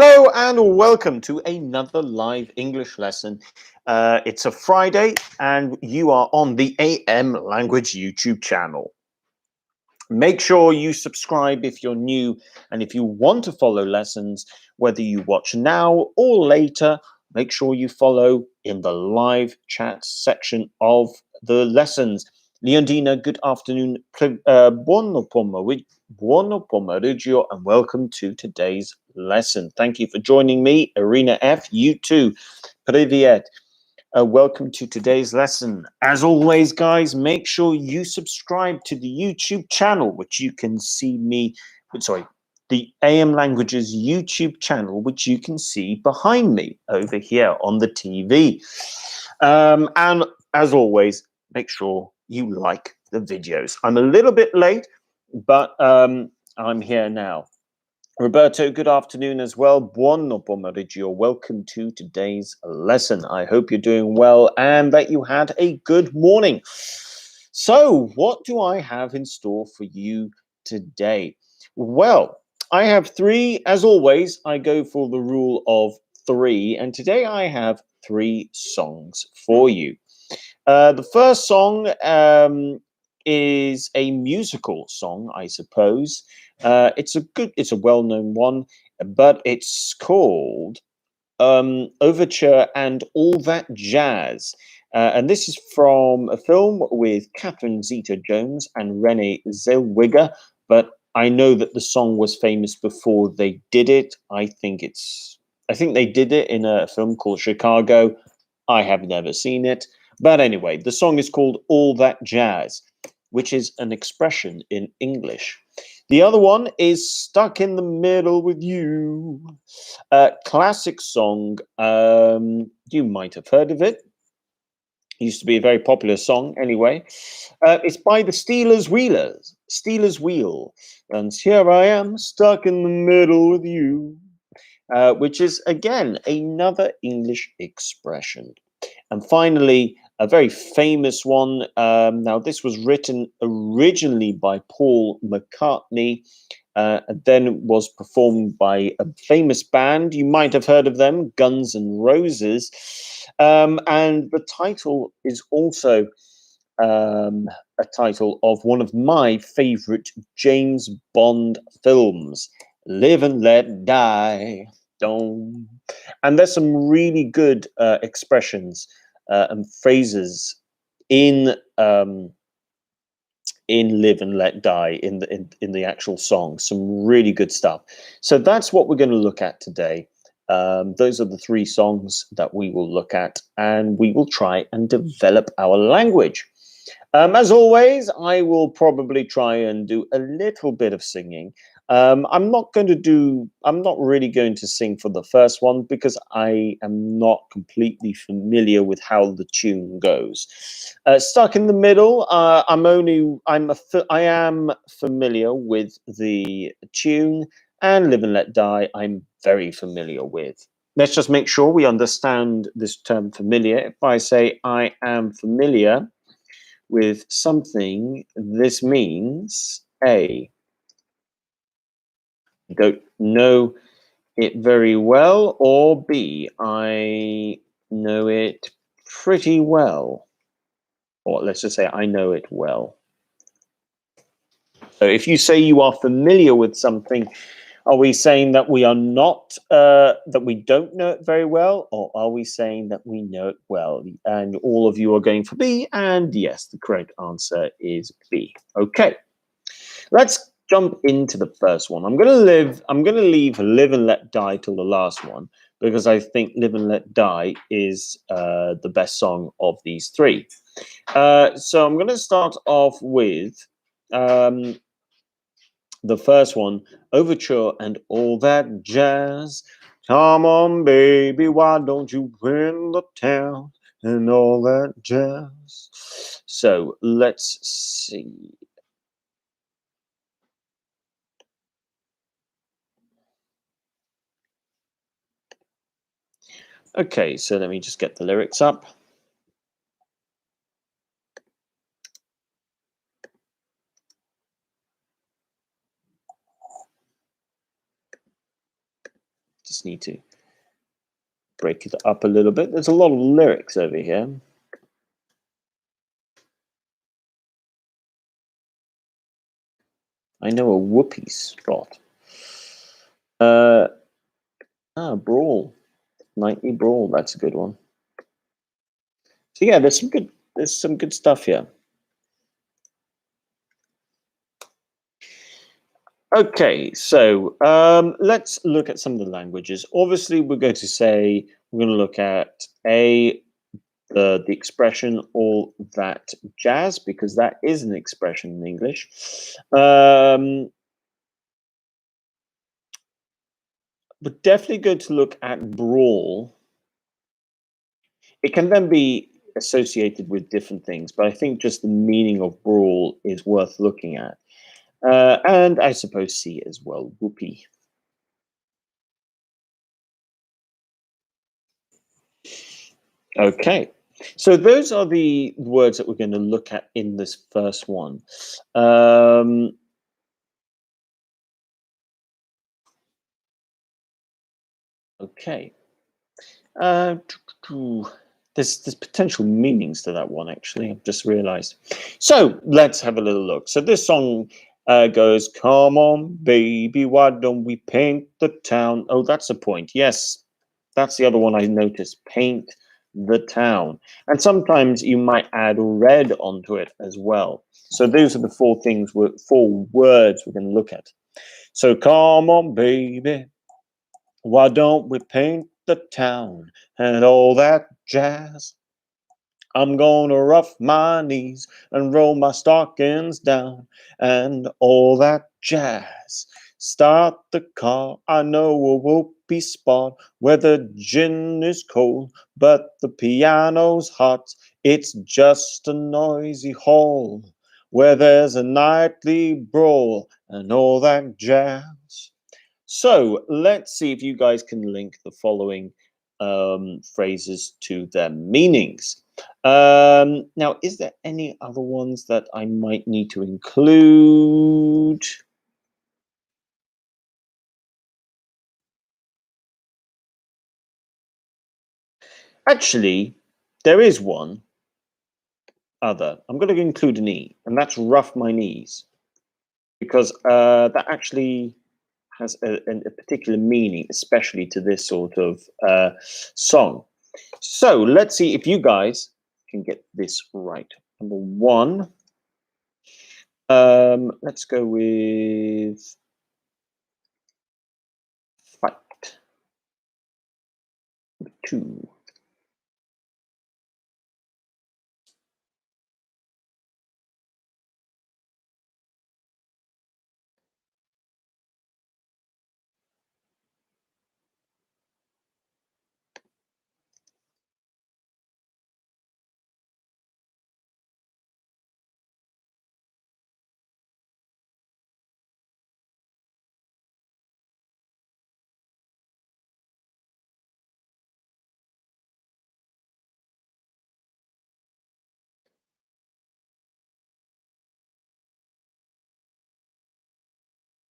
Hello and welcome to another live English lesson. It's a Friday and you are on the AM Language YouTube channel. Make sure you subscribe if you're new, and if you want to follow lessons, whether you watch now or later, make sure you follow in the live chat section of the lessons. Leondina, good afternoon. Buono pomeriggio and welcome to today's lesson. Thank you for joining me, Irina F. You too. Привет. Welcome to today's lesson. As always, guys, make sure you subscribe to the YouTube channel, which you can see the AM Languages YouTube channel, which you can see behind me over here on the TV. And as always, make sure you like the videos. I'm a little bit late, but I'm here now. Roberto, good afternoon as well. Buono pomeriggio. Welcome to today's lesson. I hope you're doing well and that you had a good morning. So, what do I have in store for you today? Well, I have three. As always, I go for the rule of three, and today I have three songs for you. The first song is a musical song, I suppose. It's a well-known one, but it's called Overture and All That Jazz. And this is from a film with Catherine Zeta-Jones and Renee Zellweger, but I know that the song was famous before they did it. I think they did it in a film called Chicago. I have never seen it. But anyway, the song is called All That Jazz, which is an expression in English. The other one is Stuck in the Middle with You, a classic song. You might have heard of it. It used to be a very popular song anyway. It's by the Steelers Wheel. And here I am, stuck in the middle with you, which is, again, another English expression. And finally, a very famous one. Now, this was written originally by Paul McCartney, and then was performed by a famous band. You might have heard of them, Guns N' Roses. And the title is also a title of one of my favorite James Bond films, Live and Let Die. Don't. And there's some really good expressions and phrases in Live and Let Die in the actual song. Some really good stuff. So that's what we're going to look at today. Those are the three songs that we will look at, and we will try and develop our language. As always, I will probably try and do a little bit of singing. I'm not really going to sing for the first one because I am not completely familiar with how the tune goes. Stuck in the Middle, I am familiar with the tune, and Live and Let Die, I'm very familiar with. Let's just make sure we understand this term familiar. If I say I am familiar with something, this means A, I don't know it very well, or B, I know it pretty well. Or let's just say I know it well. So if you say you are familiar with something, are we saying that we are not, that we don't know it very well, or are we saying that we know it well? And all of you are going for B, and yes, the correct answer is B. Okay, let's jump into the first one. I'm going to leave Live and Let Die till the last one, because I think Live and Let Die is the best song of these three. So I'm going to start off with the first one, Overture and All That Jazz. Come on, baby, why don't you win the town and all that jazz? So let's see. Okay, so let me just get the lyrics up. Just need to break it up a little bit. There's a lot of lyrics over here. I know a whoopee spot. Brawl. Nightly Brawl. That's a good one. So yeah, there's some good stuff here. Okay, so let's look at some of the languages. Obviously, we're going to look at the expression all that jazz, because that is an expression in English. We're definitely going to look at brawl. It can then be associated with different things, but I think just the meaning of brawl is worth looking at. And I suppose C as well, whoopee. Okay, so those are the words that we're going to look at in this first one. Okay. There's potential meanings to that one, actually. I've just realized. So let's have a little look. So this song goes, "Come on, baby, why don't we paint the town?" Oh, that's a point. Yes, that's the other one I noticed. Paint the town. And sometimes you might add red onto it as well. So those are the four words we're going to look at. So come on, baby, why don't we paint the town and all that jazz? I'm gonna rough my knees and roll my stockings down and all that jazz. Start the car, I know a whoopee spot where the gin is cold, but the piano's hot. It's just a noisy hall where there's a nightly brawl and all that jazz. So let's see if you guys can link the following phrases to their meanings. Now, is there any other ones that I might need to include? Actually, there is one other. I'm going to include an E, and that's rough my knees, because that actually has a particular meaning, especially to this sort of song. So let's see if you guys can get this right. Number one, let's go with fight. Number two.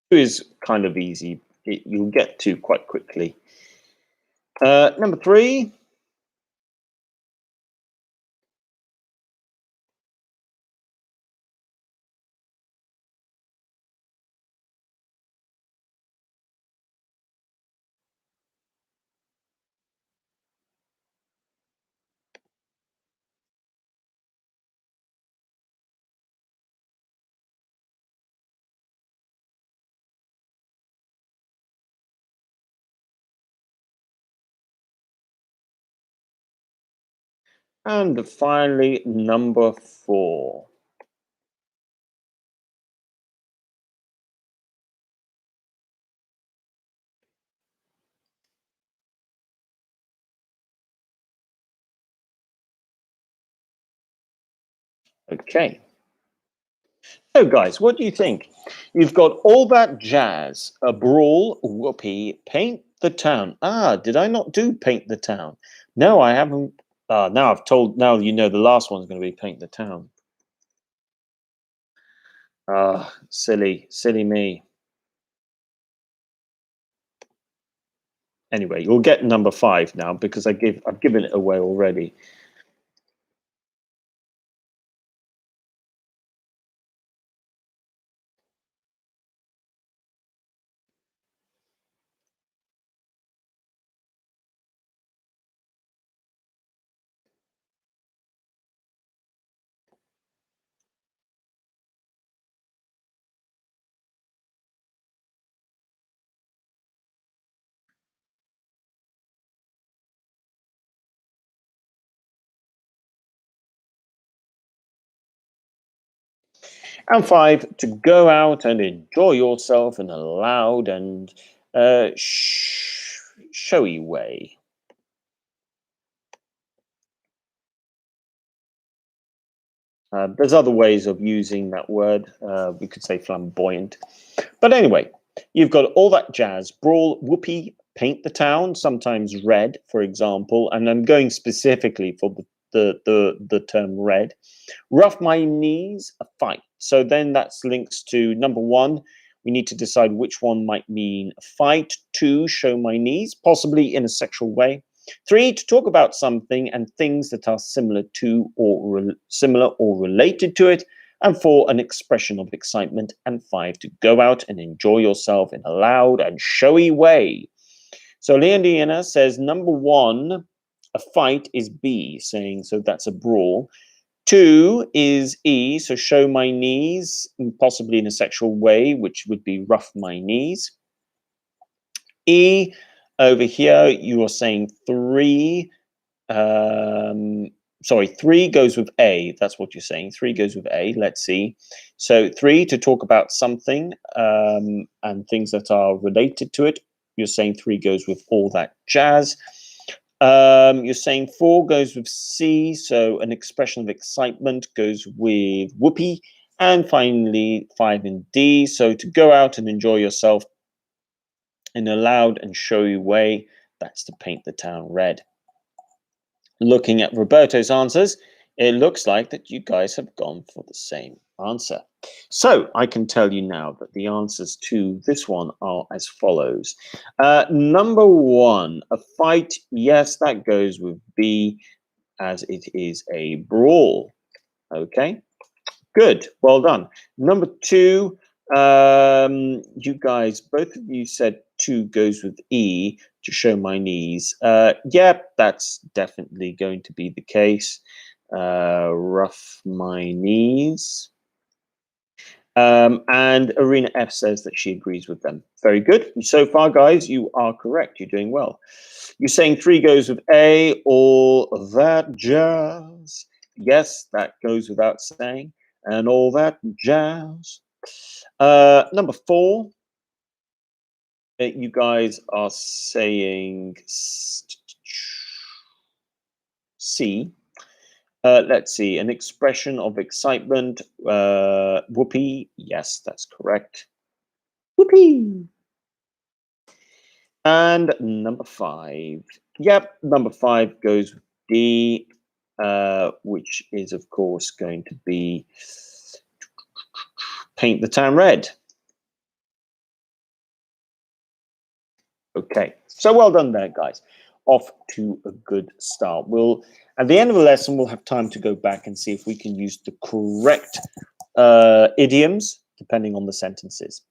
Two is kind of easy. You'll get to quite quickly. Number three. And finally, number four. Okay. So, guys, what do you think? You've got all that jazz, a brawl, whoopee, paint the town. Did I not do paint the town? No, I haven't. Now you know the last one's going to be paint the town. Silly me. Anyway, you'll get number 5 now because I've given it away already. And 5, to go out and enjoy yourself in a loud and showy way. There's other ways of using that word. We could say flamboyant. But anyway, you've got all that jazz, brawl, whoopee, paint the town, sometimes red, for example. And I'm going specifically for the term red. Rough my knees, a fight. So then that's links to number 1. We need to decide which one might mean a fight. 2, show my knees, possibly in a sexual way. 3, to talk about something and things that are similar to or similar or related to it. And 4, an expression of excitement. And 5, to go out and enjoy yourself in a loud and showy way. So Leonina says number 1, a fight, is B, saying so that's a brawl. 2 is E, so show my knees, possibly in a sexual way, which would be rough my knees. E, over here, you are saying 3. Sorry, 3 goes with A. That's what you're saying. 3 goes with A. Let's see. So 3, to talk about something and things that are related to it. You're saying 3 goes with all that jazz. You're saying 4 goes with C, so an expression of excitement goes with whoopee. And finally, 5 in D, so to go out and enjoy yourself in a loud and showy way, that's to paint the town red. Looking at Roberto's answers, it looks like that you guys have gone for the same answer. So I can tell you now that the answers to this one are as follows. Number 1, a fight. Yes, that goes with B, as it is a brawl. Okay, good. Well done. Number 2, you guys, both of you said 2 goes with E, to show my knees. Yeah, that's definitely going to be the case. Rough my knees. And Arena F says that she agrees with them. Very good. So far, guys, you are correct. You're doing well. You're saying 3 goes with A, all that jazz. Yes, that goes without saying. And all that jazz. Number 4, you guys are saying C. Let's see, an expression of excitement. Whoopee. Yes, that's correct. Whoopee. And number 5. Yep, number 5 goes with D, which is, of course, going to be paint the town red. Okay, so well done there, guys. Off to a good start. We'll, at the end of the lesson, we'll have time to go back and see if we can use the correct idioms depending on the sentences.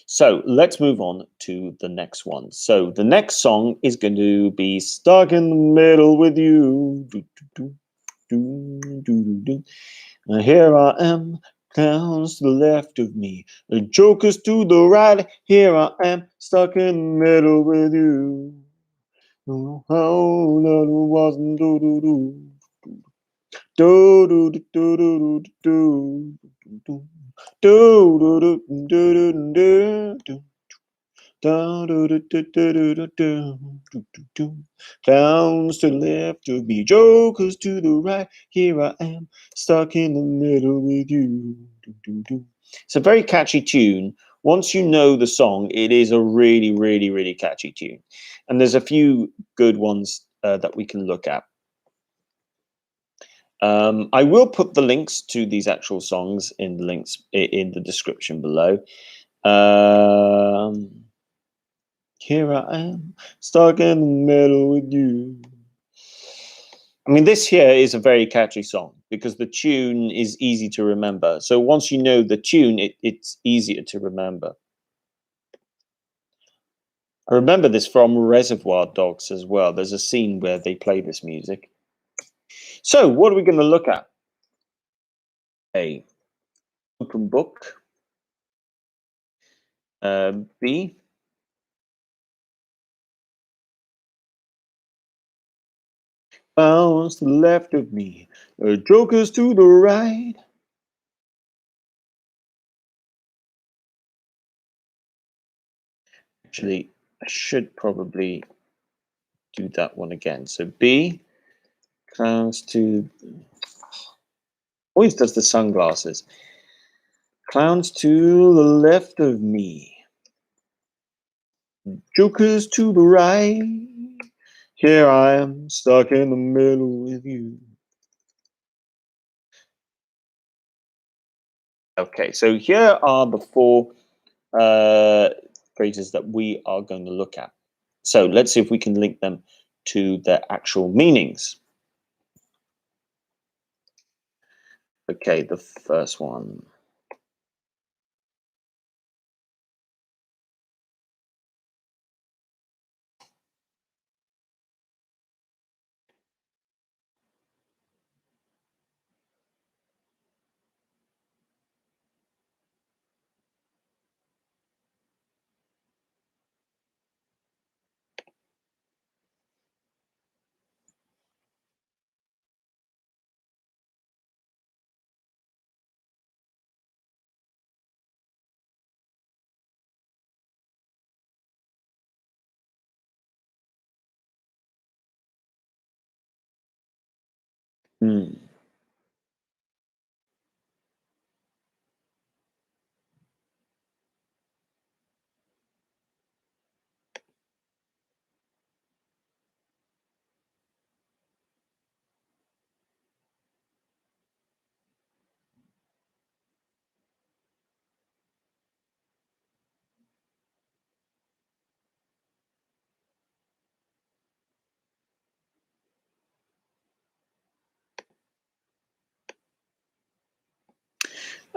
So let's move on to the next one. So the next song is going to be Stuck in the Middle with You. Here I am, clowns to the left of me, the jokers to the right. Here I am, stuck in the middle with you. Oh, that wasn't do do do. Do do do do do do do do do do do do do. Clowns to the left of me, jokers to the right. Here I am, stuck in the middle with you. It's a very catchy tune. Once you know the song, it is a really, really, really catchy tune. And there's a few good ones that we can look at. I will put the links to these actual songs in the description below. Here I am, stuck in the middle with you. I mean, this here is a very catchy song because the tune is easy to remember. So once you know the tune, it's easier to remember. I remember this from Reservoir Dogs as well. There's a scene where they play this music. So what are we going to look at? A, open book. B, bounce to the left of me. Jokers to the right. Actually, I should probably do that one again. So B, clowns to... Always does the sunglasses. Clowns to the left of me. Jokers to the right. Here I am, stuck in the middle with you. Okay, so here are the four phrases that we are going to look at. So let's see if we can link them to their actual meanings. Okay, the first one. Hmm.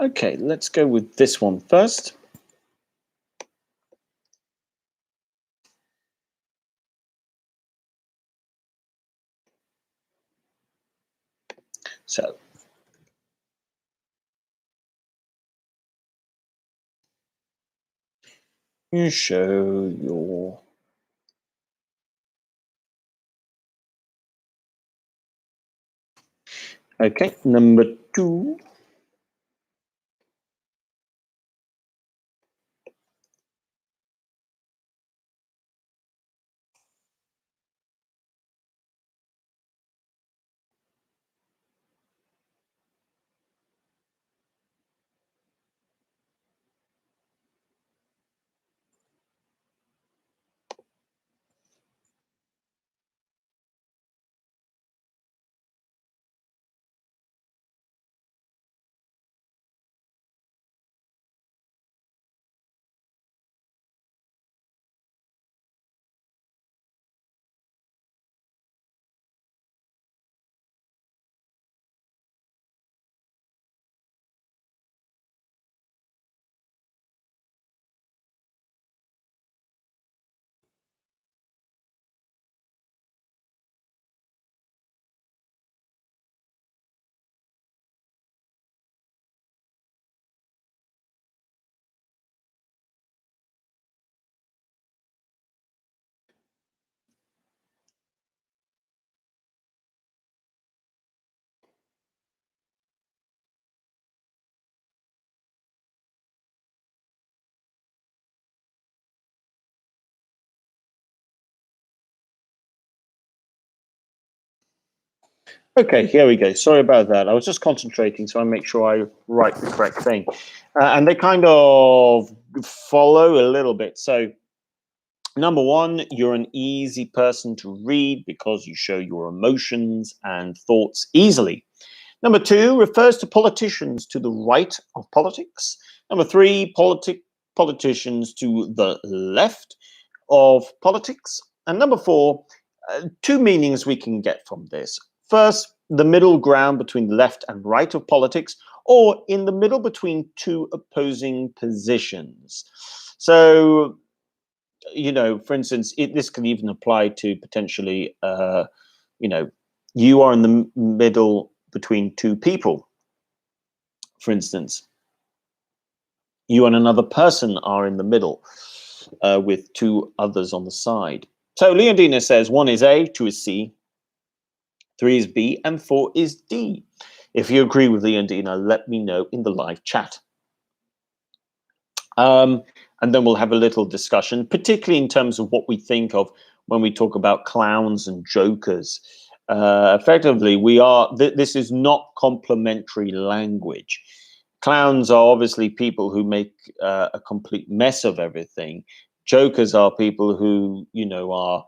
Okay, let's go with this one first. So, you show your... Okay, number two. Okay, here we go. Sorry about that. I was just concentrating, so I make sure I write the correct thing. And they kind of follow a little bit. So, number one, you're an easy person to read because you show your emotions and thoughts easily. Number two, refers to politicians to the right of politics. Number three, politicians to the left of politics. And number 4, two meanings we can get from this. First, the middle ground between the left and right of politics, or in the middle between two opposing positions. So, for instance, this can even apply to potentially, you are in the middle between two people. For instance, you and another person are in the middle with two others on the side. So Leondina says 1 is A, 2 is C, 3 is B, and 4 is D. If you agree with Leondina, let me know in the live chat. And then we'll have a little discussion, particularly in terms of what we think of when we talk about clowns and jokers. Effectively, this is not complimentary language. Clowns are obviously people who make a complete mess of everything. Jokers are people who, are,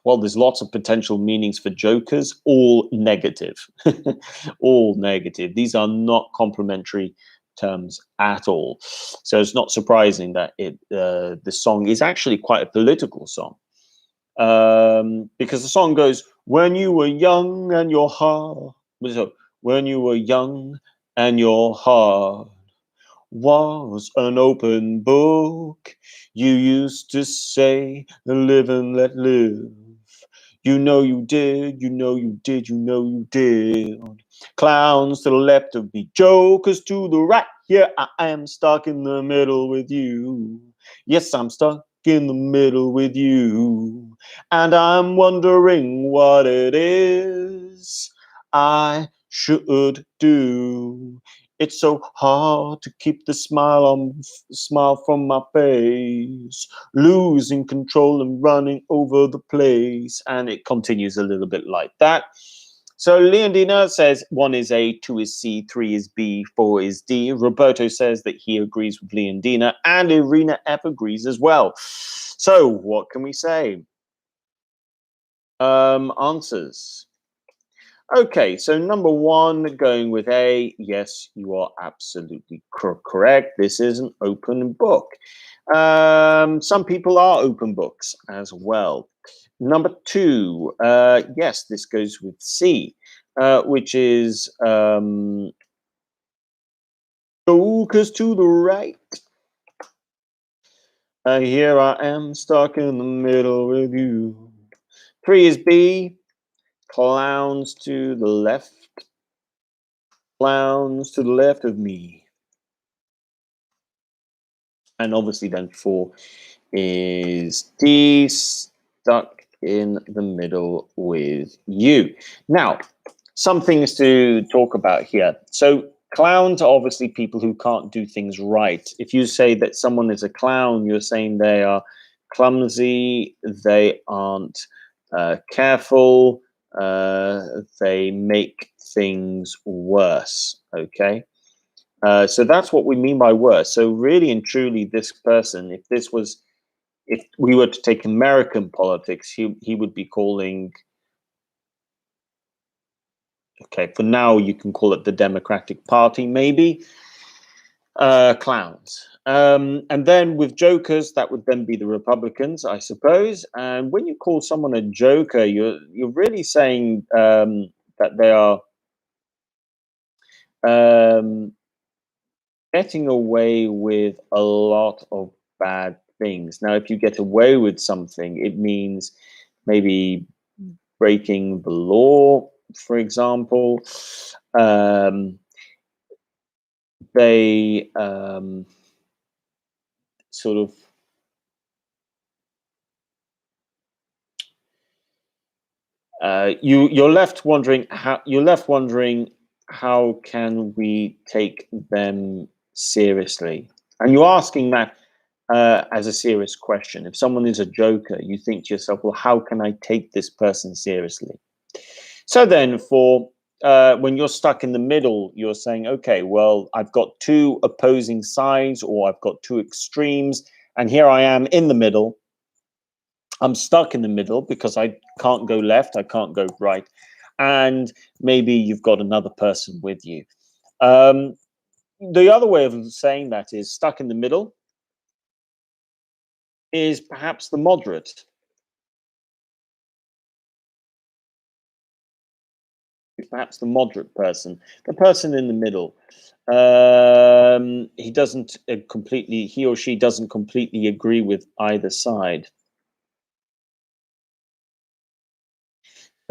well, there's lots of potential meanings for jokers, all negative. All negative. These are not complimentary terms at all. So it's not surprising that the song is actually quite a political song. Because the song goes, when you were young and your heart, when you were young and your heart was an open book, you used to say, live and let live. You know you did, you know you did, you know you did. Clowns to the left of me, jokers to the right. Here I am stuck in the middle with you. Yes, I'm stuck in the middle with you. And I'm wondering what it is I should do. It's so hard to keep the smile from my face, losing control and running over the place. And it continues a little bit like that. So Leondina says 1 is A, 2 is C, 3 is B, 4 is D. Roberto says that he agrees with Leondina, and Irina F agrees as well. So what can we say? Answers. Okay, so number 1, going with A. Yes, you are absolutely correct. This is an open book. Some people are open books as well. Number 2, yes, this goes with C, which is jokers to the right. Here I am stuck in the middle with you. 3 is B, clowns to the left. Clowns to the left of me. And obviously then 4 is D, stuck in the middle with you. Now, some things to talk about here. So clowns are obviously people who can't do things right. If you say that someone is a clown, you're saying they are clumsy, they aren't careful, they make things worse, okay? So that's what we mean by worse. So really and truly, this person, if we were to take American politics, he would be calling, okay, for now you can call it the Democratic Party, maybe, clowns. And then with jokers, that would then be the Republicans, I suppose. And when you call someone a joker, you're really saying that they are getting away with a lot of bad things. Now, if you get away with something, it means maybe breaking the law, for example. They sort of you're left wondering how can we take them seriously, and you're asking that as a serious question. If someone is a joker, you think to yourself, well, how can I take this person seriously? So then for when you're stuck in the middle, you're saying, okay, well, I've got two opposing sides, or I've got two extremes, and here I am in the middle. I'm stuck in the middle because I can't go left, I can't go right. And maybe you've got another person with you. The other way of saying that is stuck in the middle. is perhaps the moderate. Perhaps the moderate person, the person in the middle. He doesn't completely, he or she doesn't completely agree with either side.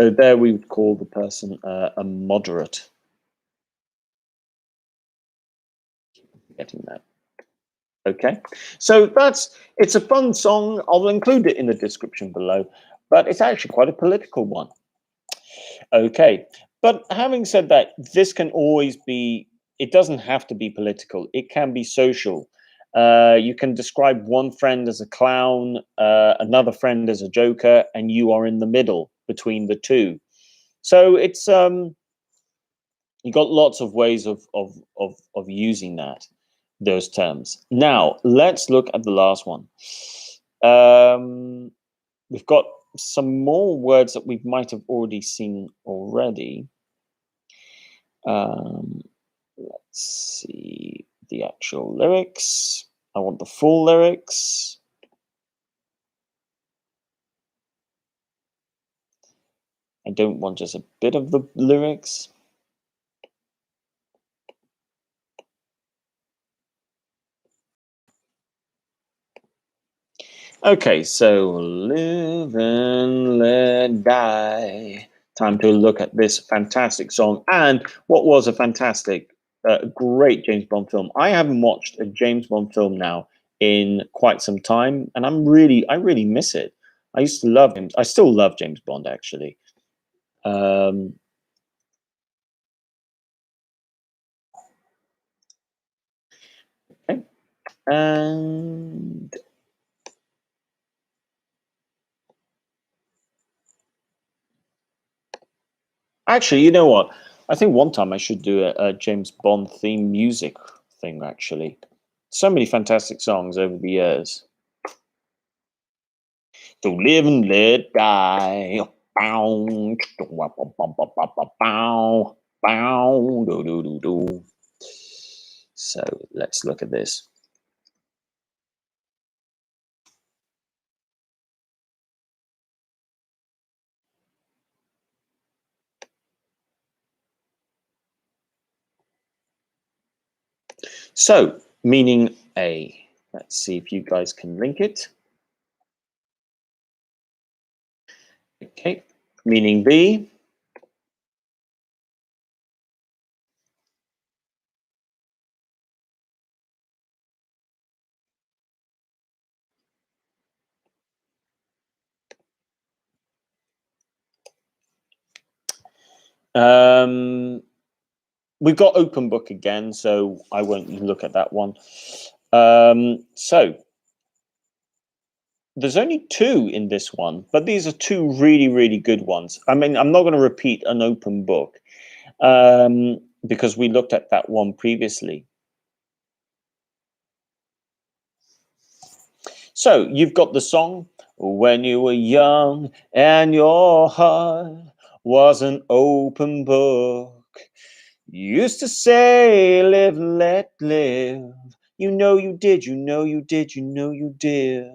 So there we would call the person a moderate. Getting that. Okay, so it's a fun song. I'll include it in the description below, but it's actually quite a political one. Okay, but having said that, this can always be, it doesn't have to be political, it can be social. You can describe one friend as a clown, another friend as a joker, and you are in the middle between the two. So it's you got lots of ways of using those terms. Now let's look at the last one. We've got some more words that we might have already seen already. Let's see the actual lyrics. I want the full lyrics. I don't want just a bit of the lyrics. Okay, so live and let die. Time to look at this fantastic song and what was a fantastic, great James Bond film. I haven't watched a James Bond film now in quite some time, and I really miss it. I used to love him. I still love James Bond, actually. Um, okay. And actually, you know what? I think one time I should do a James Bond theme music thing, actually. So many fantastic songs over the years. So live and let die. Bow, bow, bow, do, do, do, do. So let's look at this. So, meaning A. Let's see if you guys can link it. Okay, meaning B. We've got open book again, so I won't look at that one. So there's only two in this one, but these are two really, really good ones. I mean, I'm not going to repeat an open book because we looked at that one previously. So you've got the song, when you were young and your heart was an open book. You used to say, live, let live. You know you did, you know you did, you know you did.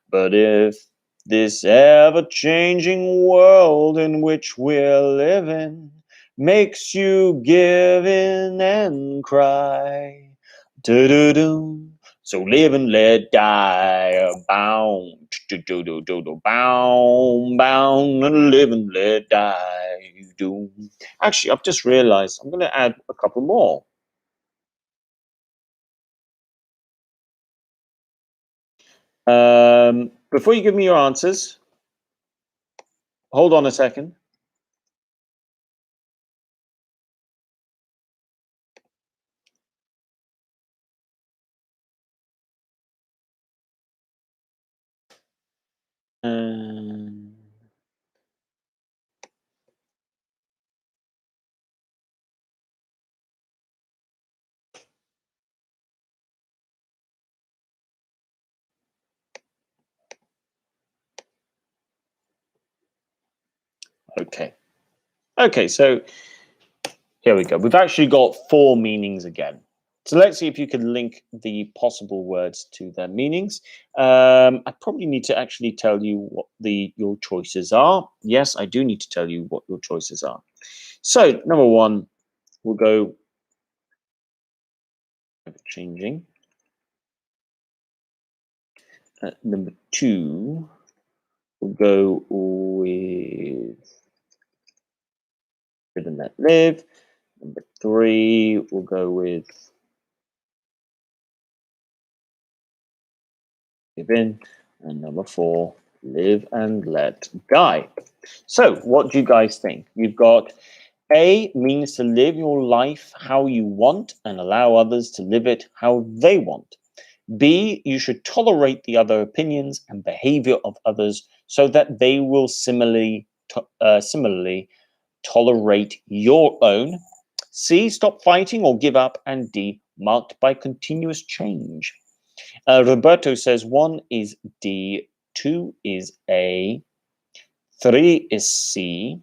But if this ever-changing world in which we're living makes you give in and cry, do-do-do, so live and let die, bound, do-do-do-do, bound, bound, and live and let die, do. Actually, I've just realized I'm going to add a couple more. Before you give me your answers, hold on a second. Okay. Okay, so here we go. We've actually got four meanings again. So let's see if you can link the possible words to their meanings. I probably need to actually tell you what your choices are. Yes, I do need to tell you what your choices are. So number one, we'll go changing. Number two, we'll go with live and let live. Number three, we'll go with give in. And number four, live and let die. So what do you guys think? You've got A means to live your life how you want and allow others to live it how they want. B, you should tolerate the other opinions and behavior of others so that they will similarly tolerate your own. C, stop fighting or give up. And D, marked by continuous change. Roberto says 1 is D, 2 is A, 3 is C,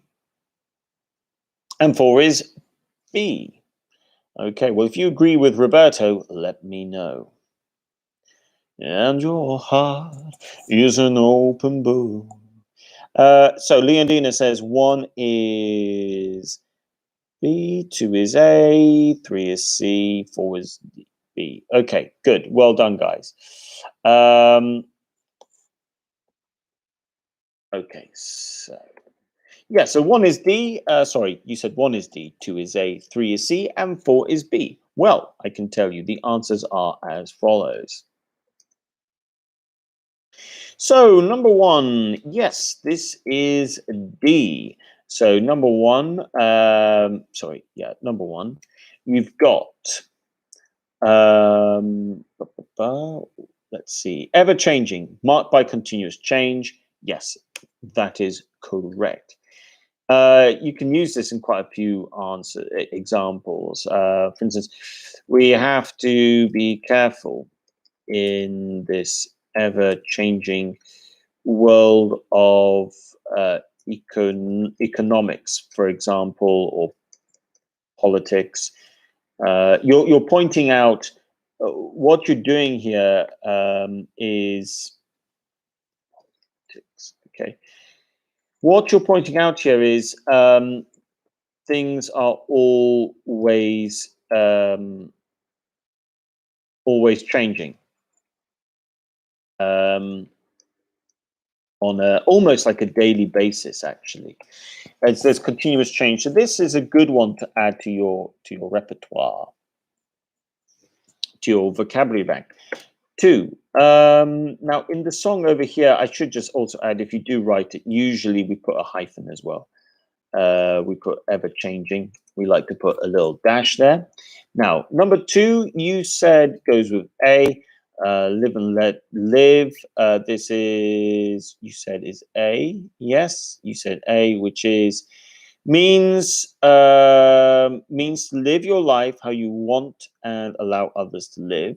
and 4 is B. Okay, well, if you agree with Roberto, let me know. And your heart is an open book. So Leondina says 1 is B, 2 is A, 3 is C, 4 is B. Okay, good. Well done, guys. Okay, so yeah, so 1 is D. Sorry, you said 1 is D, 2 is A, 3 is C, and 4 is B. Well, I can tell you the answers are as follows. So number 1, yes, this is D. So number 1, number 1, you've got, let's see, ever changing, marked by continuous change. Yes, that is correct. You can use this in quite a few examples. For instance, we have to be careful in this ever-changing world of economics, for example, or politics. You're pointing out what you're doing here is okay. What you're pointing out here is things are always changing on almost like a daily basis. Actually, there's continuous change. So this is a good one to add to your repertoire, to your vocabulary bank. 2. Now in the song over here, I should just also add, if you do write it, usually we put a hyphen as well. We put ever changing. We like to put a little dash there. Now, number 2, you said goes with A, live and let live. This is, you said is A. Yes, you said A, which is means to live your life how you want and allow others to live.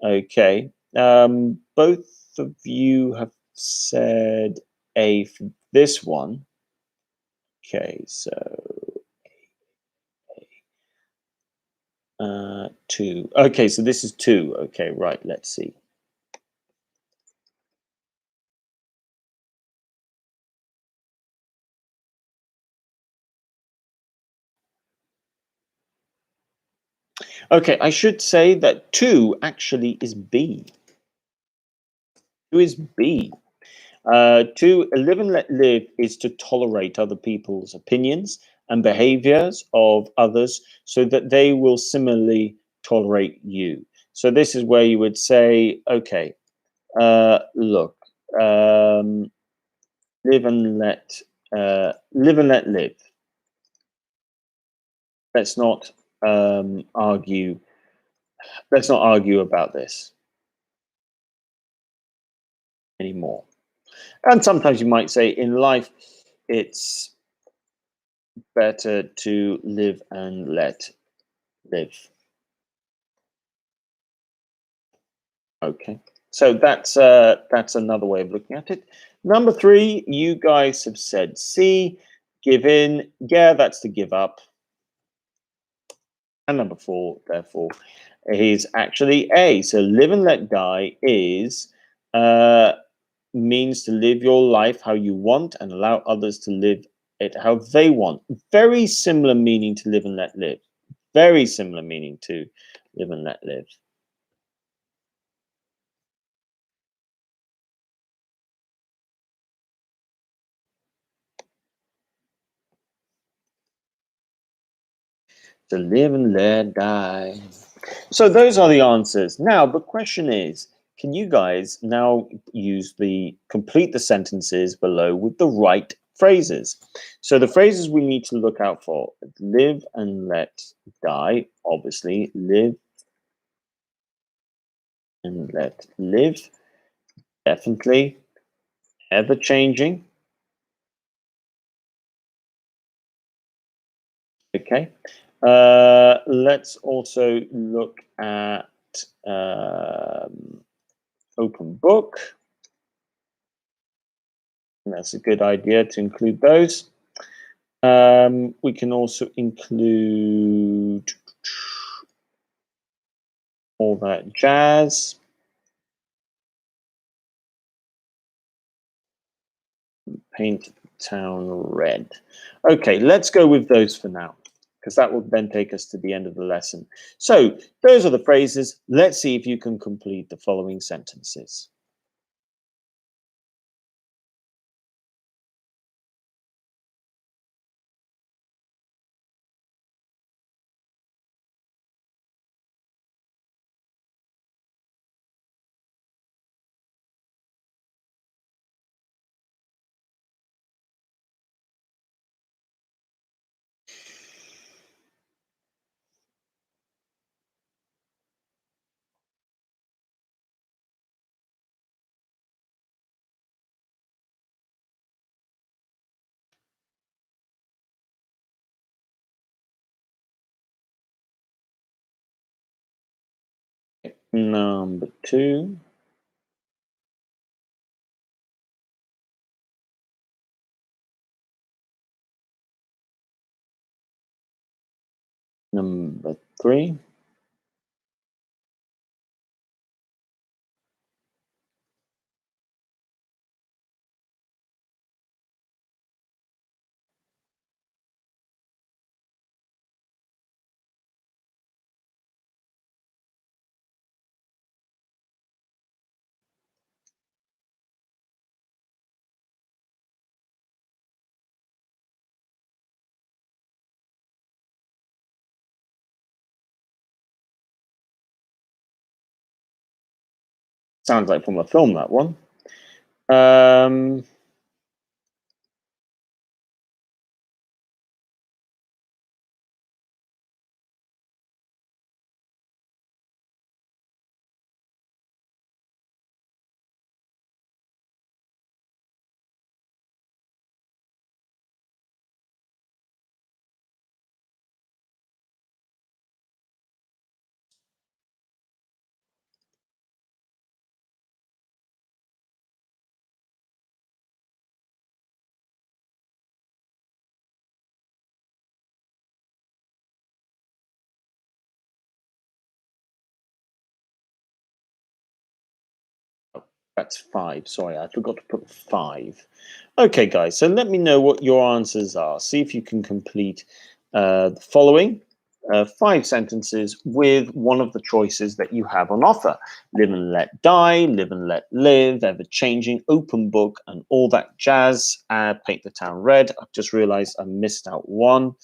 Okay. Both of you have said A for this one. Okay, so 2. Okay, so this is 2. Okay, right, let's see. Okay, I should say that 2 actually is B. 2 is B. To live and let live is to tolerate other people's opinions and behaviors of others so that they will similarly tolerate you. So this is where you would say, okay, look, live and let live. Let's not argue. Let's not argue about this anymore. And sometimes you might say in life, it's better to live and let live. Okay, so that's another way of looking at it. Number 3, you guys have said C, give in. Yeah, that's to give up. And number 4, therefore, is actually A. So live and let die is uh, means to live your life how you want and allow others to live it how they want. Very similar meaning to live and let live. Very similar meaning to live and let live. To live and let die. So those are the answers. Now the question is, can you guys now use the complete the sentences below with the right phrases? So the phrases we need to look out for: live and let die, obviously, live and let live, definitely, ever changing. Okay. Let's also look at open book. That's a good idea to include those. We can also include all that jazz. Paint town red. Okay, let's go with those for now, because that will then take us to the end of the lesson. So those are the phrases. Let's see if you can complete the following sentences. Number two. Number three. Sounds like from a film, that one. Um, That's five. Sorry, I forgot to put five. Okay, guys, so let me know what your answers are. See if you can complete the following five sentences with one of the choices that you have on offer. Live and let die, live and let live, ever changing, open book, and all that jazz. Paint the town red. I've just realized I missed out one.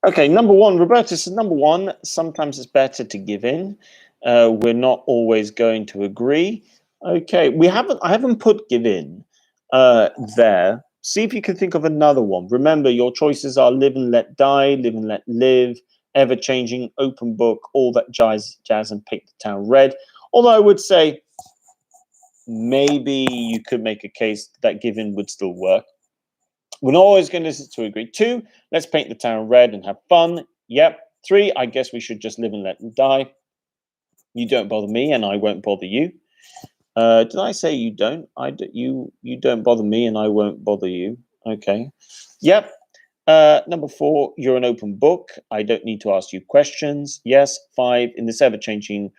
Okay, number one, Roberta says, number one, sometimes it's better to give in. We're not always going to agree. Okay, I haven't put give in there. See if you can think of another one. Remember, your choices are live and let die, live and let live, ever changing, open book, all that jazz, and paint the town red. Although I would say maybe you could make a case that give in would still work. We're not always going to agree. Two, let's paint the town red and have fun. Yep. Three, I guess we should just live and let them die. You don't bother me, and I won't bother you. Did I say you don't? You don't bother me, and I won't bother you. Okay. Yep. Number four, you're an open book. I don't need to ask you questions. Yes. Five, in this ever-changing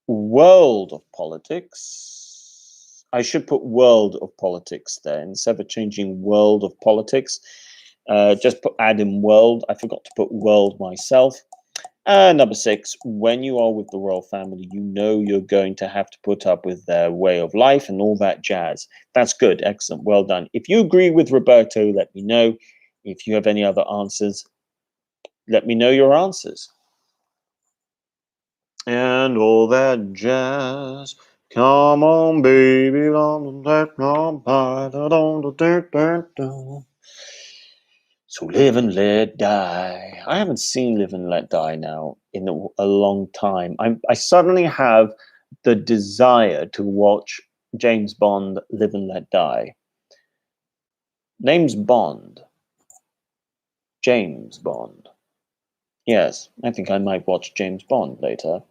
world of politics. I should put world of politics there. In this ever-changing world of politics. Just add in world. I forgot to put world myself. Number six, when you are with the royal family, you know you're going to have to put up with their way of life and all that jazz. That's good. Excellent. Well done. If you agree with Roberto, let me know. If you have any other answers, let me know your answers. And all that jazz. Come on, baby. So live and let die. I haven't seen Live and Let Die now in a long time. I suddenly have the desire to watch James Bond Live and Let Die. Name's Bond. James Bond. Yes, I think I might watch James Bond later.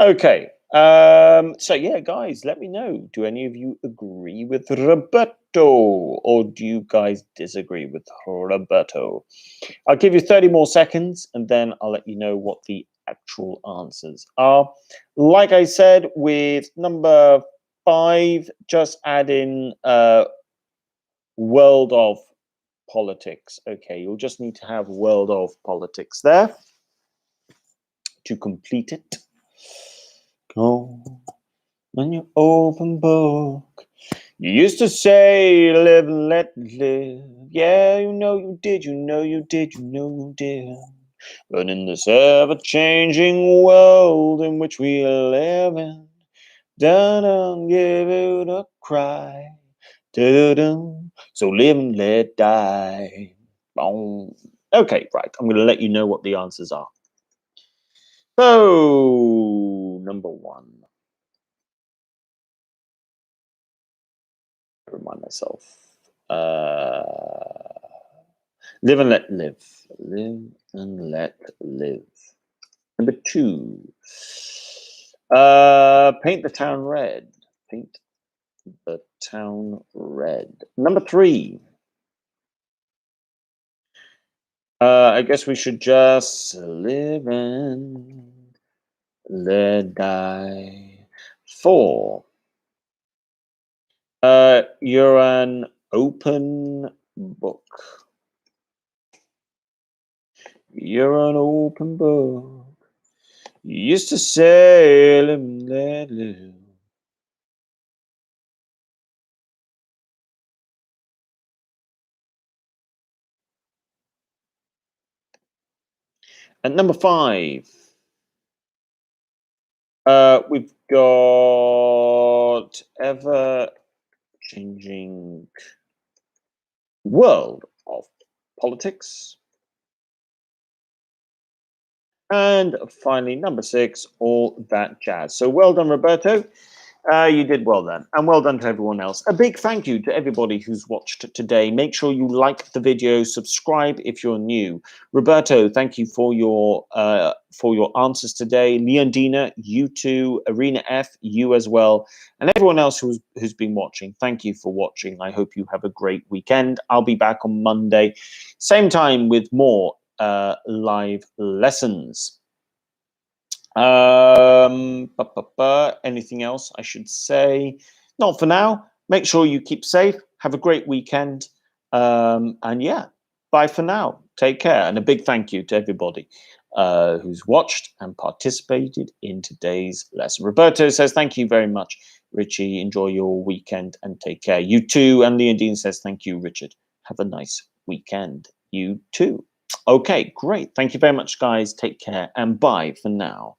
Okay. So yeah, guys, let me know. Do any of you agree with Roberto, or do you guys disagree with Roberto? I'll give you 30 more seconds, and then I'll let you know what the actual answers are. Like I said, with number 5, just add in world of politics. Okay, you'll just need to have world of politics there to complete it. Go when you open book. You used to say, live and let live. Yeah, you know you did, you know you did, you know you did. But in this ever-changing world in which we live in, don't give it a cry. Dun. So live and let die. Boom. Okay, right. I'm going to let you know what the answers are. So, number 1. Remind myself. Live and let live. Live and let live. Number 2. Paint the town red. Paint the town red. Number 3. I guess we should just live and let die. 4. You're an open book. You're an open book. You used to say, live and let live. And number 5, we've got ever-changing world of politics. And finally, number 6, all that jazz. So well done, Roberto. You did well then, and well done to everyone else. A big thank you to everybody who's watched today. Make sure you like the video, subscribe if you're new. Roberto, thank you for your answers today. Leondina, you too. Arena F, you as well, and everyone else who's been watching. Thank you for watching. I hope you have a great weekend. I'll be back on Monday, same time, with more live lessons. Anything else I should say? Not for now. Make sure you keep safe. Have a great weekend. And yeah, bye for now. Take care. And a big thank you to everybody who's watched and participated in today's lesson. Roberto says, thank you very much, Richie. Enjoy your weekend and take care. You too. And Leondine says, thank you, Richard. Have a nice weekend. You too. Okay, great. Thank you very much, guys. Take care and bye for now.